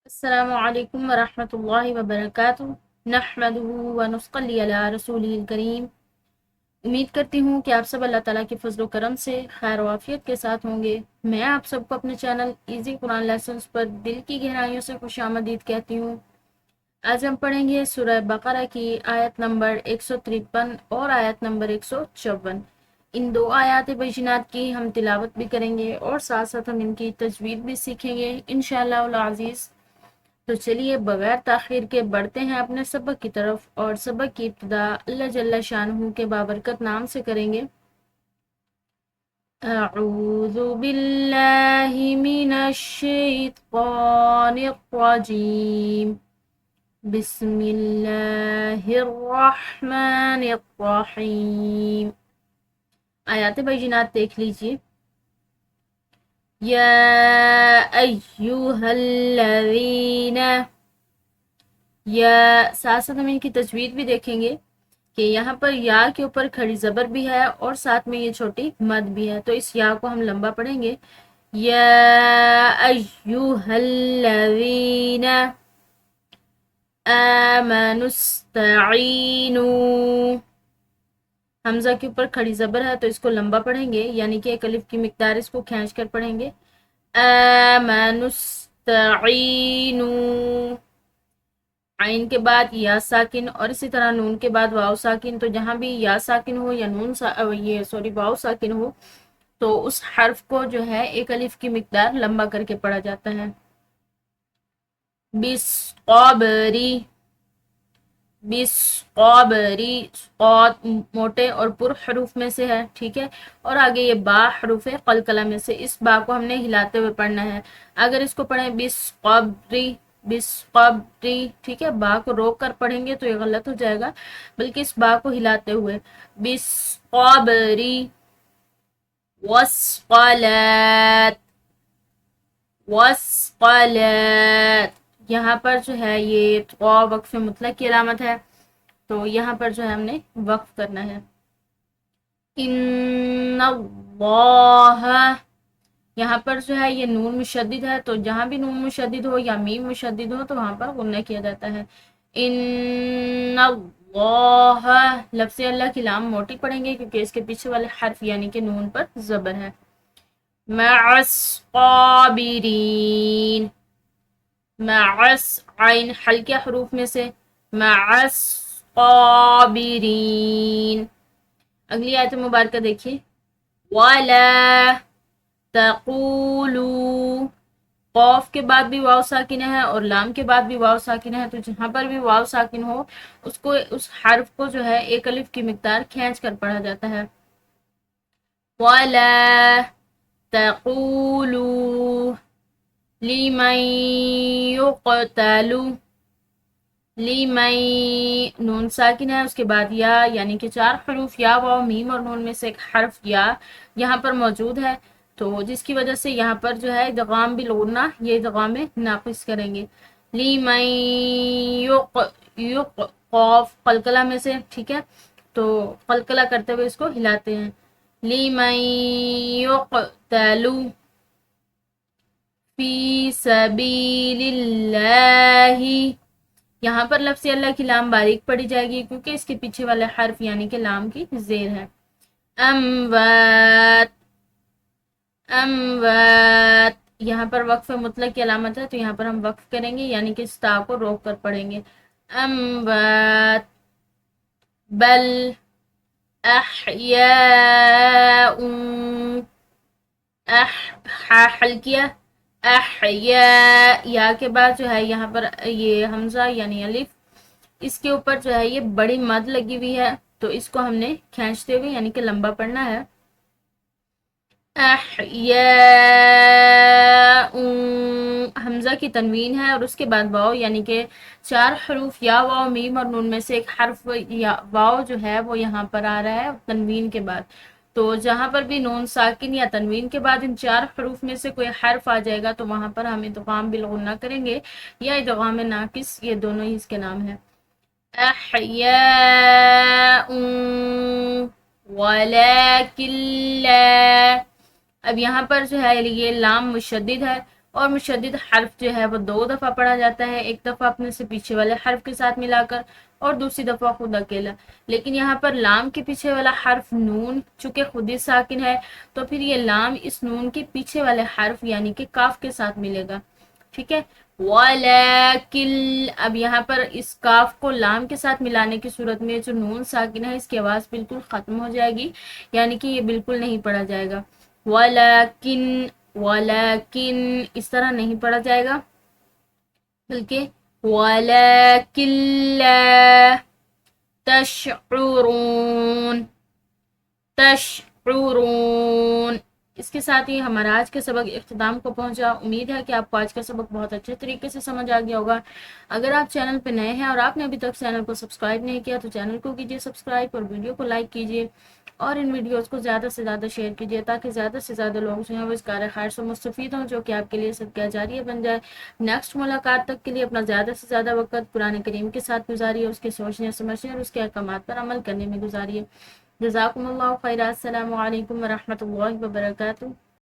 السلام علیکم ورحمۃ اللہ وبرکاتہ نحمدہ ونصلی علی رسولہ الکریم۔ امید کرتی ہوں کہ آپ سب اللہ تعالیٰ کے فضل و کرم سے خیر و عافیت کے ساتھ ہوں گے۔ میں آپ سب کو اپنے چینل ایزی قرآن لیسنز پر دل کی گہرائیوں سے خوش آمدید کہتی ہوں۔ آج ہم پڑھیں گے سورہ بقرہ کی آیت نمبر 153 اور آیت نمبر 154۔ ان دو آیات بینات کی ہم تلاوت بھی کریں گے اور ساتھ ساتھ ہم ان کی تجوید بھی سیکھیں گے انشاءاللہ العزیز۔ تو چلیے بغیر تاخیر کے بڑھتے ہیں اپنے سبق کی طرف، اور سبق کی ابتدا اللہ جل شانہ کے بابرکت نام سے کریں گے۔ اعوذ باللہ من الشیطان الرجیم، بسم اللہ الرحمن الرحیم۔ آیات بینات دیکھ لیجیے۔ یا ایہا الذین، یا ساتھ ساتھ ہم ان کی تجوید بھی دیکھیں گے کہ یہاں پر یا کے اوپر کھڑی زبر بھی ہے اور ساتھ میں یہ چھوٹی مد بھی ہے، تو اس یا کو ہم لمبا پڑھیں گے۔ یا ایہا الذین آمنوا استعینوا، حمزہ کے اوپر کھڑی زبر ہے تو اس کو لمبا پڑھیں گے، یعنی کہ ایک الف کی مقدار اس کو کھینچ کر پڑھیں گے۔ آمنوا استعینوا، عین کے بعد یا ساکن، اور اسی طرح نون کے بعد واو ساکن، تو جہاں بھی یا ساکن ہو یا واو ساکن ہو تو اس حرف کو جو ہے ایک الف کی مقدار لمبا کر کے پڑھا جاتا ہے۔ بالصبری، بالصبری، قاد موٹے اور پر حروف میں سے ہے، ٹھیک ہے، اور آگے یہ با حروف قلقلہ میں سے، اس با کو ہم نے ہلاتے ہوئے پڑھنا ہے۔ اگر اس کو پڑھیں بالصبری، بالصبری، ٹھیک ہے، با کو روک کر پڑھیں گے تو یہ غلط ہو جائے گا، بلکہ اس با کو ہلاتے ہوئے بالصبری والصلاة، والصلاة، یہاں پر جو ہے یہ وقف مطلق کی علامت ہے، تو یہاں پر جو ہے ہم نے وقف کرنا ہے۔ ان اللہ، یہاں پر جو ہے یہ نون مشدد ہے، تو جہاں بھی نون مشدد ہو یا میم مشدد ہو تو وہاں پر غنہ کیا جاتا ہے۔ ان اللہ، لفظ اللہ کی لام موٹی پڑھیں گے کیونکہ اس کے پیچھے والے حرف یعنی کہ نون پر زبر ہے۔ مع الصابرین، معس عین حلقہ حروف میں سے، مع الصابرین۔ اگلی آیت مبارکہ دیکھیے۔ وَلَا تَقُولُوا، قوف کے بعد بھی واو ساکنہ ہے اور لام کے بعد بھی واو ساکنہ ہے، تو جہاں پر بھی واو ساکن ہو اس کو، اس حرف کو جو ہے ایک الف کی مقدار کھینچ کر پڑھا جاتا ہے۔ وَلَا تَقُولُوا لِمَن يُقْتَلُ، لِمَن، نون ساکن ہے، اس کے بعد یا، یعنی کہ چار حروف یا واو میم اور نون میں سے ایک حرف یا یہاں پر موجود ہے، تو جس کی وجہ سے یہاں پر جو ہے ادغام بالغنہ، یہ ادغام ناقص کریں گے۔ لِمَن قوف قلقلہ میں سے، ٹھیک ہے، تو قلقلہ کرتے ہوئے اس کو ہلاتے ہیں۔ لِمَن يُقْتَلُ فی سبیل اللہ، یہاں پر لفظ اللہ کی لام باریک پڑی جائے گی کیونکہ اس کے پیچھے والے حرف یعنی کہ لام کی زیر ہے۔ اموات، اموات، یہاں پر وقف مطلق کی علامت ہے تو یہاں پر ہم وقف کریں گے، یعنی کہ اس تا کو روک کر پڑھیں گے۔ اموات، بل احیاء، حلقیہ، احیاء، یا کے بعد جو ہے یہاں پر یہ حمزہ یعنی الف، اس کے اوپر جو ہے یہ بڑی مد لگی ہوئی ہے تو اس کو ہم نے کھینچتے ہوئے یعنی کہ لمبا پڑھنا ہے۔ احیاء، حمزہ کی تنوین ہے اور اس کے بعد واو، یعنی کہ چار حروف یا واو میم اور نون میں سے ایک حرف یا واو جو ہے وہ یہاں پر آ رہا ہے تنوین کے بعد، تو جہاں پر بھی نون ساکن یا تنوین کے بعد ان چار حروف میں سے کوئی حرف آ جائے گا تو وہاں پر ہم ادغام بالغنہ کریں گے یا ادغام ناقص، یہ دونوں ہی اس کے نام ہیں۔ احیاء ولکن لا، اب یہاں پر جو ہے یہ لام مشدد ہے اور مشدد حرف جو ہے وہ 2 دفعہ پڑھا جاتا ہے، ایک دفعہ اپنے سے پیچھے والے حرف کے ساتھ ملا کر اور دوسری دفعہ خود اکیلا۔ لیکن یہاں پر لام کے پیچھے والا حرف نون چونکہ خود ہی ساکن ہے تو پھر یہ لام اس نون کے پیچھے والے حرف یعنی کہ کاف کے ساتھ ملے گا، ٹھیک ہے۔ وَلَكِن، اب یہاں پر اس کاف کو لام کے ساتھ ملانے کی صورت میں جو نون ساکن ہے اس کی آواز بالکل ختم ہو جائے گی، یعنی کہ یہ بالکل نہیں پڑھا جائے گا۔ وَلَكِن، وَلَكِن اس طرح نہیں پڑھا جائے گا، بلکہ وَلَكِن لَا تَشْعُرُونَ، تشعرون۔ اس کے ساتھ ہی ہمارا آج کا سبق اختتام کو پہنچا۔ امید ہے کہ آپ کو آج کا سبق بہت اچھے طریقے سے سمجھ آ گیا ہوگا۔ اگر آپ چینل پہ نئے ہیں اور آپ نے ابھی تک چینل کو سبسکرائب نہیں کیا تو چینل کو کیجیے سبسکرائب اور ویڈیو کو لائک کیجیے اور ان ویڈیوز کو زیادہ سے زیادہ شیئر کیجیے تاکہ زیادہ سے زیادہ لوگ جو ہیں وہ اس کار خیر سے مستفید ہوں، جو کہ آپ کے لیے صدقہ جاریہ بن جائے۔ نیکسٹ ملاقات تک کے لیے اپنا زیادہ سے زیادہ وقت قرآن کریم کے ساتھ گزاریے، اس کے سوچنے سمجھنے اور اس کے احکامات پر عمل کرنے میں گزاریے۔ جزاکم اللہ خیر۔ السلام علیکم ورحمۃ اللہ وبرکاتہ۔